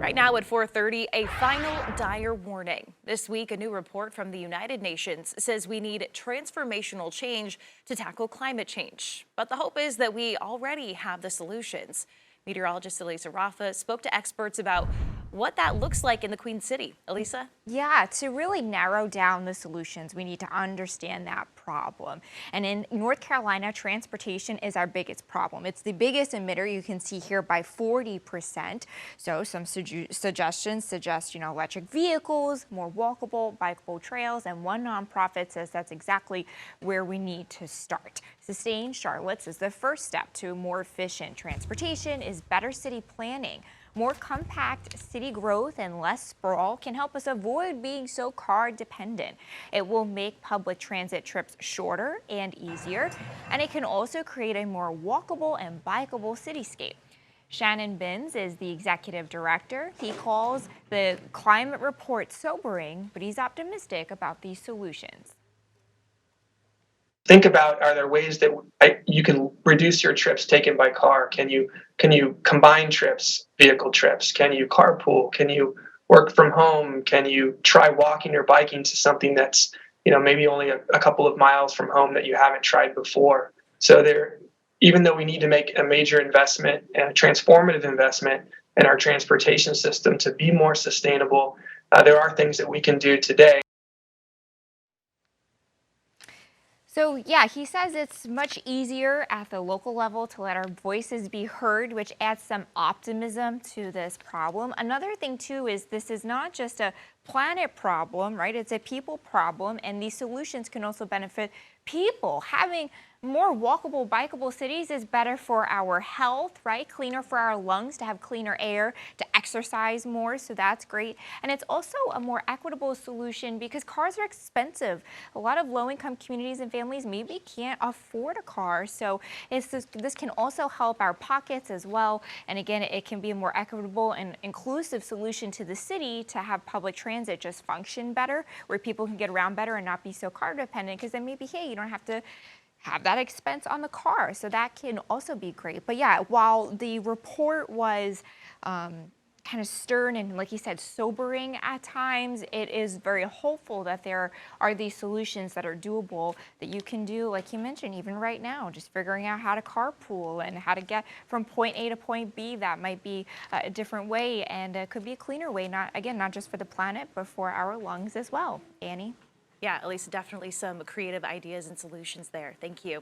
Right now at 4:30, a final dire warning. This week, a new report from the United Nations says we need transformational change to tackle climate change. But the hope is that we already have the solutions. Meteorologist Elisa Raffa spoke to experts about what that looks like in the Queen City. Elisa? Yeah, to really narrow down the solutions, we need to understand that problem. And in North Carolina, transportation is our biggest problem. It's the biggest emitter, you can see here, by 40%. So some suggestions suggest, electric vehicles, more walkable, bikeable trails, and one nonprofit says that's exactly where we need to start. Sustain Charlotte's is the first step to more efficient transportation is better city planning. More compact city growth and less sprawl can help us avoid being so car dependent. It will make public transit trips shorter and easier, and it can also create a more walkable and bikeable cityscape. Shannon Binns is the executive director. He calls the climate report sobering, but he's optimistic about these solutions. Think about, are there ways that you can reduce your trips taken by car? Can you combine trips, vehicle trips? Can you carpool? Can you work from home? Can you try walking or biking to something that's maybe only a couple of miles from home that you haven't tried before? So even though we need to make a major investment and a transformative investment in our transportation system to be more sustainable, there are things that we can do today. So yeah, he says it's much easier at the local level to let our voices be heard, which adds some optimism to this problem. Another thing too is this is not just a planet problem, right? It's a people problem, and these solutions can also benefit people. Having more walkable, bikeable cities is better for our health, right? Cleaner for our lungs to have cleaner air, to exercise more, so that's great. And it's also a more equitable solution because cars are expensive. A lot of low-income communities and families maybe can't afford a car, so this can also help our pockets as well. And again, it can be a more equitable and inclusive solution to the city to have public transit just function better, where people can get around better and not be so car dependent, because then maybe, hey, you don't have to have that expense on the car. So that can also be great. But yeah, while the report was kind of stern and, like you said, sobering at times, it is very hopeful that there are these solutions that are doable that you can do, like you mentioned, even right now, just figuring out how to carpool and how to get from point A to point B. That might be a different way, and it could be a cleaner way, not just for the planet, but for our lungs as well. Annie? Yeah, Elisa, definitely some creative ideas and solutions there. Thank you.